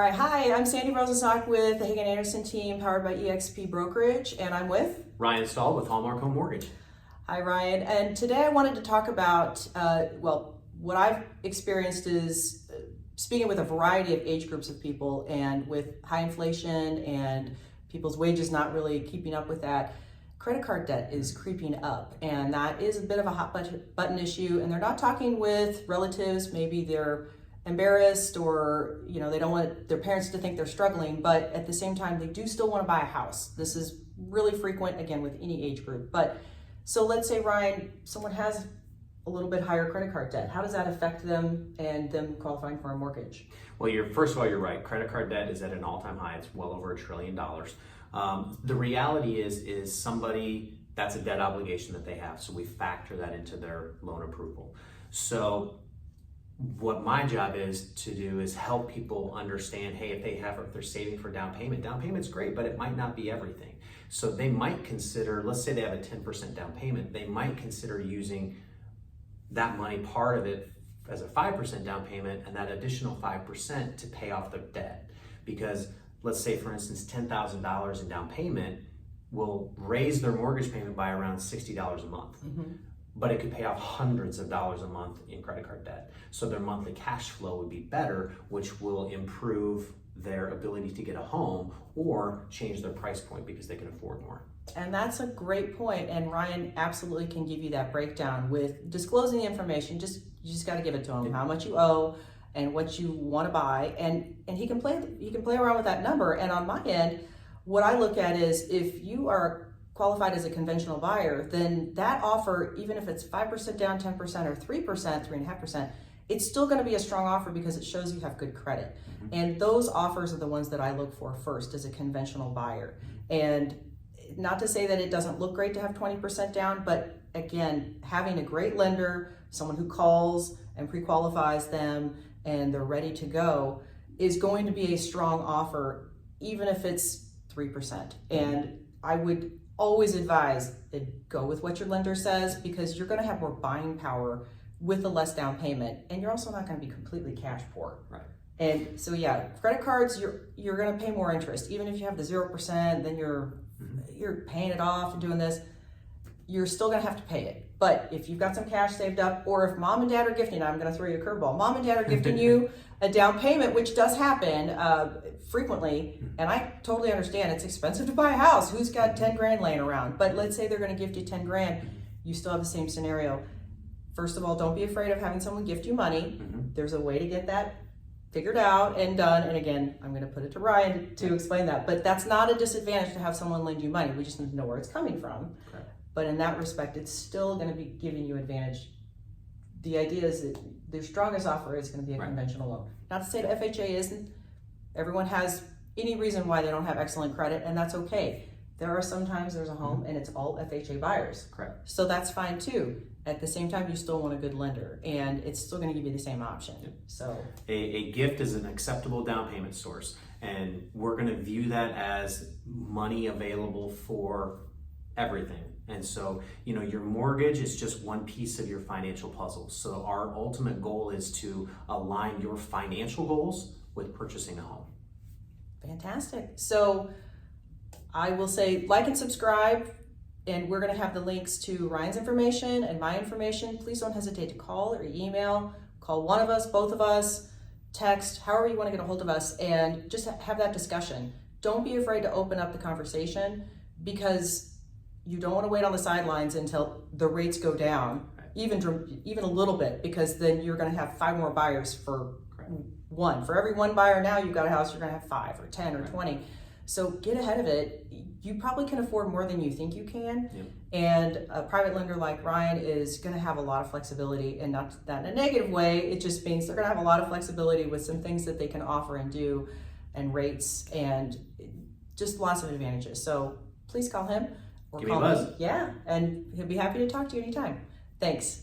All right, hi, I'm Sandy Rosenstock with the Hagen Anderson team, powered by eXp Brokerage, and I'm with Ryan Stoll with Hallmark Home Mortgage. Hi, Ryan. And today I wanted to talk about, what I've experienced is speaking with a variety of age groups of people, and with high inflation and people's wages not really keeping up with that, credit card debt is creeping up, and that is a bit of a hot button issue. And they're not talking with relatives, maybe they're embarrassed, or they don't want their parents to think they're struggling, but at the same time they do still want to buy a house. This is really frequent, again, with any age group. But so let's say, Ryan, someone has a little bit higher credit card debt. How does that affect them and them qualifying for a mortgage? Well, first of all, you're right. Credit card debt is at an all-time high. It's well over $1 trillion. The reality is somebody, that's a debt obligation that they have, so we factor that into their loan approval. So what my job is to do is help people understand, hey, if they're saving for down payment's great, but it might not be everything. So they might consider, let's say they have a 10% down payment, they might consider using that money, part of it, as a 5% down payment, and that additional 5% to pay off their debt. Because let's say, for instance, $10,000 in down payment will raise their mortgage payment by around $60 a month. Mm-hmm. But it could pay off hundreds of dollars a month in credit card debt. So their monthly cash flow would be better, which will improve their ability to get a home or change their price point because they can afford more. And that's a great point. And Ryan absolutely can give you that breakdown with disclosing the information. You just got to give it to him, how much you owe and what you want to buy. And he can play around with that number. And on my end, what I look at is, if you are qualified as a conventional buyer, then that offer, even if it's 5% down, 10%, or 3%, 3.5%, it's still going to be a strong offer because it shows you have good credit. Mm-hmm. And those offers are the ones that I look for first as a conventional buyer. And not to say that it doesn't look great to have 20% down, but again, having a great lender, someone who calls and pre-qualifies them and they're ready to go, is going to be a strong offer, even if it's 3%. And I would always advise go with what your lender says, because you're going to have more buying power with a less down payment, and you're also not going to be completely cash poor. Right. And so yeah, credit cards, you're going to pay more interest, even if you have the 0%. Then you're paying it off and doing this. You're still going to have to pay it. But if you've got some cash saved up, or if mom and dad are gifting, I'm going to throw you a curveball. Mom and dad are gifting you a down payment, which does happen frequently, and I totally understand it's expensive to buy a house. Who's got 10 grand laying around? But let's say they're going to gift you 10 grand. You still have the same scenario. First of all, don't be afraid of having someone gift you money. Mm-hmm. There's a way to get that figured out and done. And again, I'm going to put it to Ryan to explain that. But that's not a disadvantage to have someone lend you money. We just need to know where it's coming from. Okay. But in that respect, it's still going to be giving you advantage. The idea is that their strongest offer is going to be a conventional loan. Not to say that FHA isn't. Everyone has any reason why they don't have excellent credit, and that's okay. There are sometimes there's a home and it's all FHA buyers. Correct. So that's fine too. At the same time, you still want a good lender, and it's still going to give you the same option. Yep. So a gift is an acceptable down payment source, and we're going to view that as money available for everything. And so, your mortgage is just one piece of your financial puzzle. So our ultimate goal is to align your financial goals with purchasing a home. Fantastic. So I will say like and subscribe, and we're going to have the links to Ryan's information and my information. Please don't hesitate to call or email. Call one of us, both of us, text, however you want to get a hold of us, and just have that discussion. Don't be afraid to open up the conversation, because you don't want to wait on the sidelines until the rates go down, even a little bit, because then you're going to have 5 more buyers for one. For every 1 buyer now you've got a house, you're going to have 5 or 10 or 20. So get ahead of it. You probably can afford more than you think you can. Yep. And a private lender like Ryan is going to have a lot of flexibility, and not that in a negative way. It just means they're going to have a lot of flexibility with some things that they can offer and do, and rates, and just lots of advantages. So please call him or Give call me a buzz. me. Yeah, and he'll be happy to talk to you anytime. Thanks.